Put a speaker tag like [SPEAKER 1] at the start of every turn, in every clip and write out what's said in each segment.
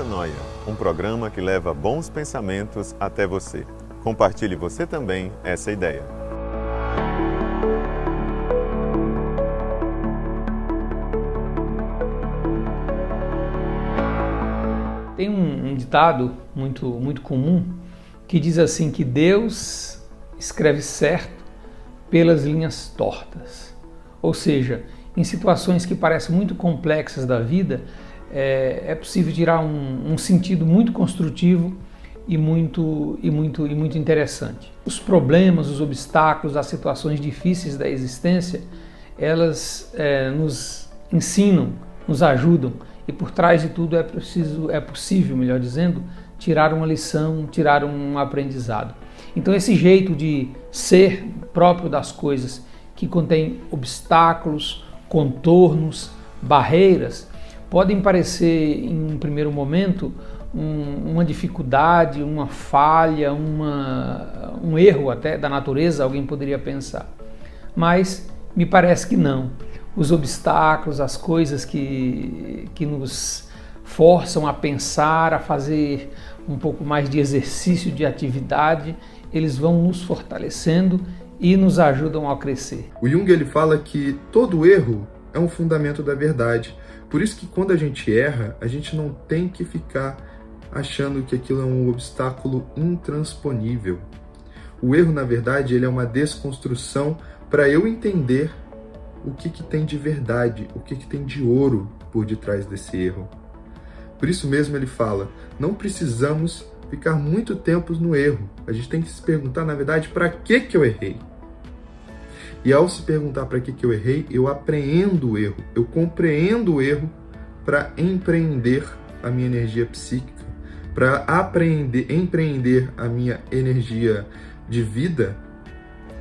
[SPEAKER 1] Metanoia, um programa que leva bons pensamentos até você. Compartilhe você também essa ideia.
[SPEAKER 2] Tem um ditado muito comum que diz assim que Deus escreve certo pelas linhas tortas. Ou seja, em situações que parecem muito complexas da vida, é possível tirar um sentido muito construtivo e muito interessante. Os problemas, os obstáculos, as situações difíceis da existência, elas nos ensinam, nos ajudam, e por trás de tudo é possível, melhor dizendo, tirar uma lição, tirar um aprendizado. Então esse jeito de ser próprio das coisas, que contém obstáculos, contornos, barreiras, podem parecer em um primeiro momento uma dificuldade, uma falha, um erro até da natureza, alguém poderia pensar. Mas me parece que não. Os obstáculos, as coisas que nos forçam a pensar, a fazer um pouco mais de exercício, de atividade, eles vão nos fortalecendo e nos ajudam a crescer.
[SPEAKER 3] O Jung ele fala que todo erro é um fundamento da verdade. Por isso que quando a gente erra, a gente não tem que ficar achando que aquilo é um obstáculo intransponível. O erro, na verdade, ele é uma desconstrução para eu entender o que tem de verdade, o que tem de ouro por detrás desse erro. Por isso mesmo ele fala, não precisamos ficar muito tempo no erro. A gente tem que se perguntar, na verdade, para que eu errei? E ao se perguntar para que eu errei, eu apreendo o erro, eu compreendo o erro para empreender a minha energia psíquica, para empreender a minha energia de vida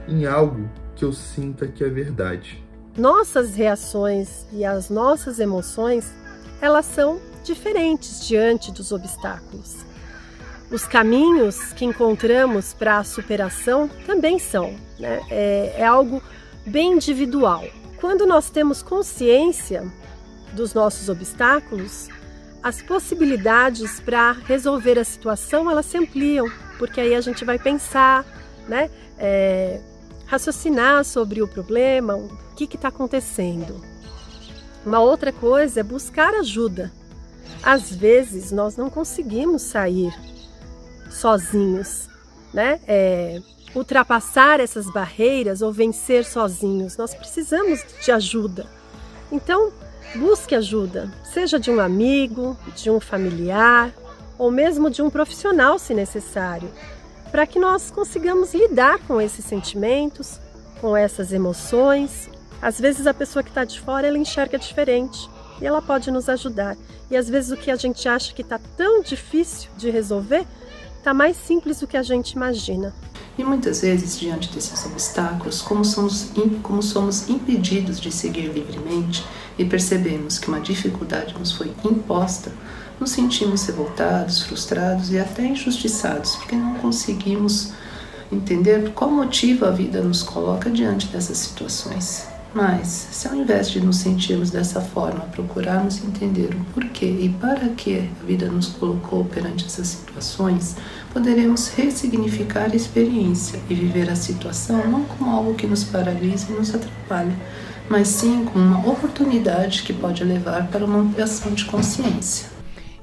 [SPEAKER 3] em algo que eu sinta que é verdade.
[SPEAKER 4] Nossas reações e as nossas emoções, elas são diferentes diante dos obstáculos. Os caminhos que encontramos para a superação também são, né? É algo bem individual. Quando nós temos consciência dos nossos obstáculos, as possibilidades para resolver a situação, elas se ampliam, porque aí a gente vai pensar, né? Raciocinar sobre o problema, o que está acontecendo. Uma outra coisa é buscar ajuda. Às vezes nós não conseguimos sair sozinhos, né? Ultrapassar essas barreiras ou vencer sozinhos. Nós precisamos de ajuda. Então, busque ajuda, seja de um amigo, de um familiar ou mesmo de um profissional, se necessário, para que nós consigamos lidar com esses sentimentos, com essas emoções. Às vezes a pessoa que está de fora, ela enxerga diferente e ela pode nos ajudar. E às vezes o que a gente acha que está tão difícil de resolver, está mais simples do que a gente imagina.
[SPEAKER 5] E muitas vezes, diante desses obstáculos, como somos impedidos de seguir livremente e percebemos que uma dificuldade nos foi imposta, nos sentimos revoltados, frustrados e até injustiçados, porque não conseguimos entender qual motivo a vida nos coloca diante dessas situações. Mas, se ao invés de nos sentirmos dessa forma, procurarmos entender o porquê e para que a vida nos colocou perante essas situações, poderemos ressignificar a experiência e viver a situação não como algo que nos paralisa e nos atrapalha, mas sim como uma oportunidade que pode levar para uma ampliação de consciência.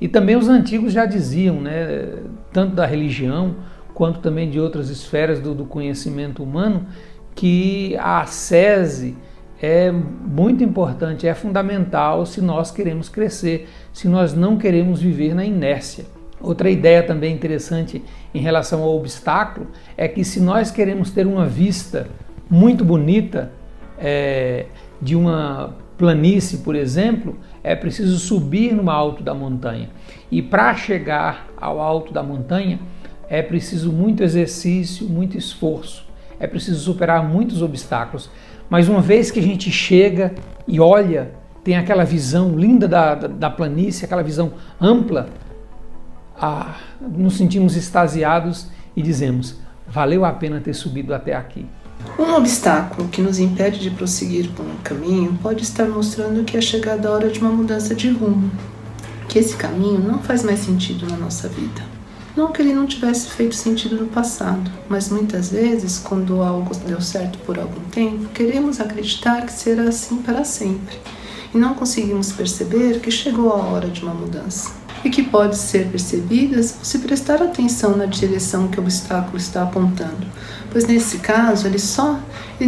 [SPEAKER 2] E também os antigos já diziam, né, tanto da religião quanto também de outras esferas do conhecimento humano, que a ascese é muito importante, é fundamental se nós queremos crescer, se nós não queremos viver na inércia. Outra ideia também interessante em relação ao obstáculo é que se nós queremos ter uma vista muito bonita de uma planície, por exemplo, é preciso subir no alto da montanha. E para chegar ao alto da montanha é preciso muito exercício, muito esforço, é preciso superar muitos obstáculos. Mas uma vez que a gente chega e olha, tem aquela visão linda da planície, aquela visão ampla, nos sentimos extasiados e dizemos, valeu a pena ter subido até aqui.
[SPEAKER 5] Um obstáculo que nos impede de prosseguir por um caminho pode estar mostrando que é chegada a hora de uma mudança de rumo, que esse caminho não faz mais sentido na nossa vida. Não que ele não tivesse feito sentido no passado, mas muitas vezes, quando algo deu certo por algum tempo, queremos acreditar que será assim para sempre. E não conseguimos perceber que chegou a hora de uma mudança. E que pode ser percebida se prestar atenção na direção que o obstáculo está apontando. Pois nesse caso, ele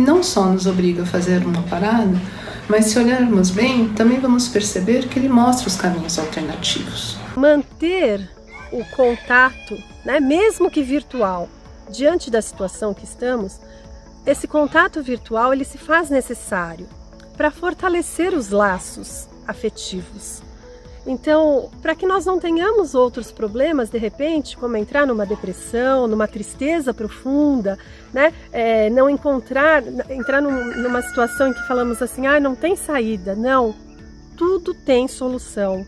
[SPEAKER 5] não só nos obriga a fazer uma parada, mas se olharmos bem, também vamos perceber que ele mostra os caminhos alternativos.
[SPEAKER 4] Manter o contato, né, mesmo que virtual, diante da situação que estamos, esse contato virtual ele se faz necessário para fortalecer os laços afetivos. Então, para que nós não tenhamos outros problemas, de repente, como entrar numa depressão, numa tristeza profunda, né? Entrar numa situação em que falamos assim, não tem saída. Não, tudo tem solução,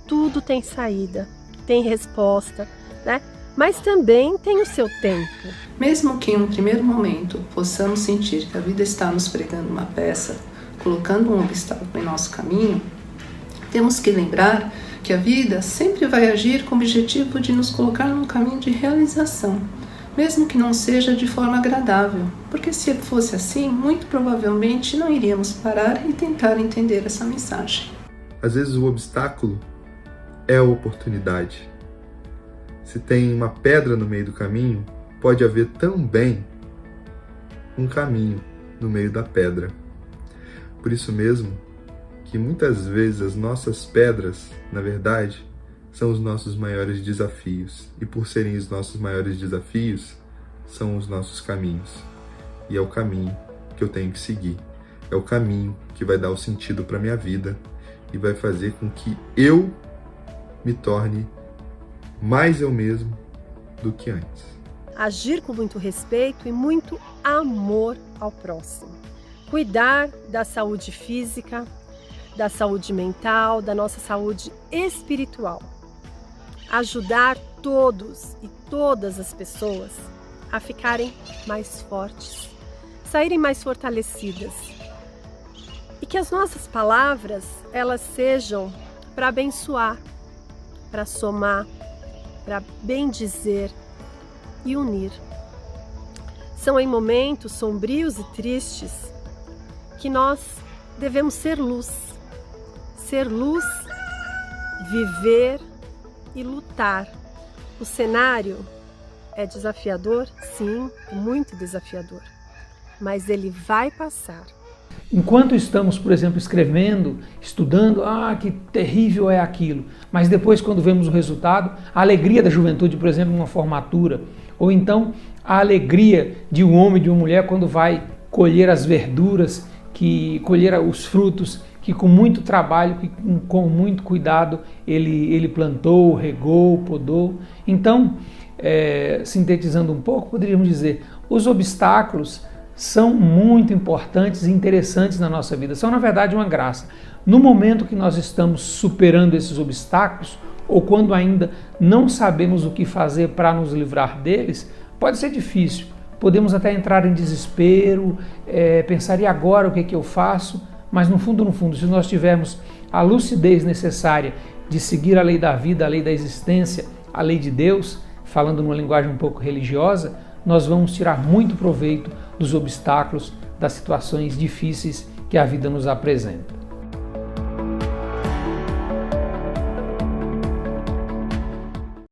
[SPEAKER 4] tudo tem saída, tem resposta, né? Mas também tem o seu tempo.
[SPEAKER 5] Mesmo que em um primeiro momento possamos sentir que a vida está nos pregando uma peça, colocando um obstáculo em nosso caminho, temos que lembrar que a vida sempre vai agir com o objetivo de nos colocar num caminho de realização, mesmo que não seja de forma agradável, porque se fosse assim, muito provavelmente não iríamos parar e tentar entender essa mensagem.
[SPEAKER 3] Às vezes o obstáculo é a oportunidade. Se tem uma pedra no meio do caminho, pode haver também um caminho no meio da pedra. Por isso mesmo, que muitas vezes as nossas pedras, na verdade, são os nossos maiores desafios. E por serem os nossos maiores desafios, são os nossos caminhos. E é o caminho que eu tenho que seguir. É o caminho que vai dar o sentido para a minha vida e vai fazer com que eu me torne mais eu mesmo do que antes.
[SPEAKER 4] Agir com muito respeito e muito amor ao próximo. Cuidar da saúde física, da saúde mental, da nossa saúde espiritual. Ajudar todos e todas as pessoas a ficarem mais fortes, saírem mais fortalecidas. E que as nossas palavras, elas sejam para abençoar, para somar, para bendizer e unir. São em momentos sombrios e tristes que nós devemos ser luz, viver e lutar. O cenário é desafiador, sim, muito desafiador, mas ele vai passar.
[SPEAKER 2] Enquanto estamos, por exemplo, escrevendo, estudando, que terrível é aquilo, mas depois quando vemos o resultado, a alegria da juventude, por exemplo, numa formatura, ou então a alegria de um homem e de uma mulher quando vai colher as verduras, colher os frutos, que com muito trabalho, com muito cuidado, ele plantou, regou, podou. Então, sintetizando um pouco, poderíamos dizer, os obstáculos são muito importantes e interessantes na nossa vida, são na verdade uma graça. No momento que nós estamos superando esses obstáculos, ou quando ainda não sabemos o que fazer para nos livrar deles, pode ser difícil, podemos até entrar em desespero, pensar, e agora o que é que eu faço? Mas no fundo, se nós tivermos a lucidez necessária de seguir a lei da vida, a lei da existência, a lei de Deus, falando numa linguagem um pouco religiosa, nós vamos tirar muito proveito dos obstáculos, das situações difíceis que a vida nos apresenta.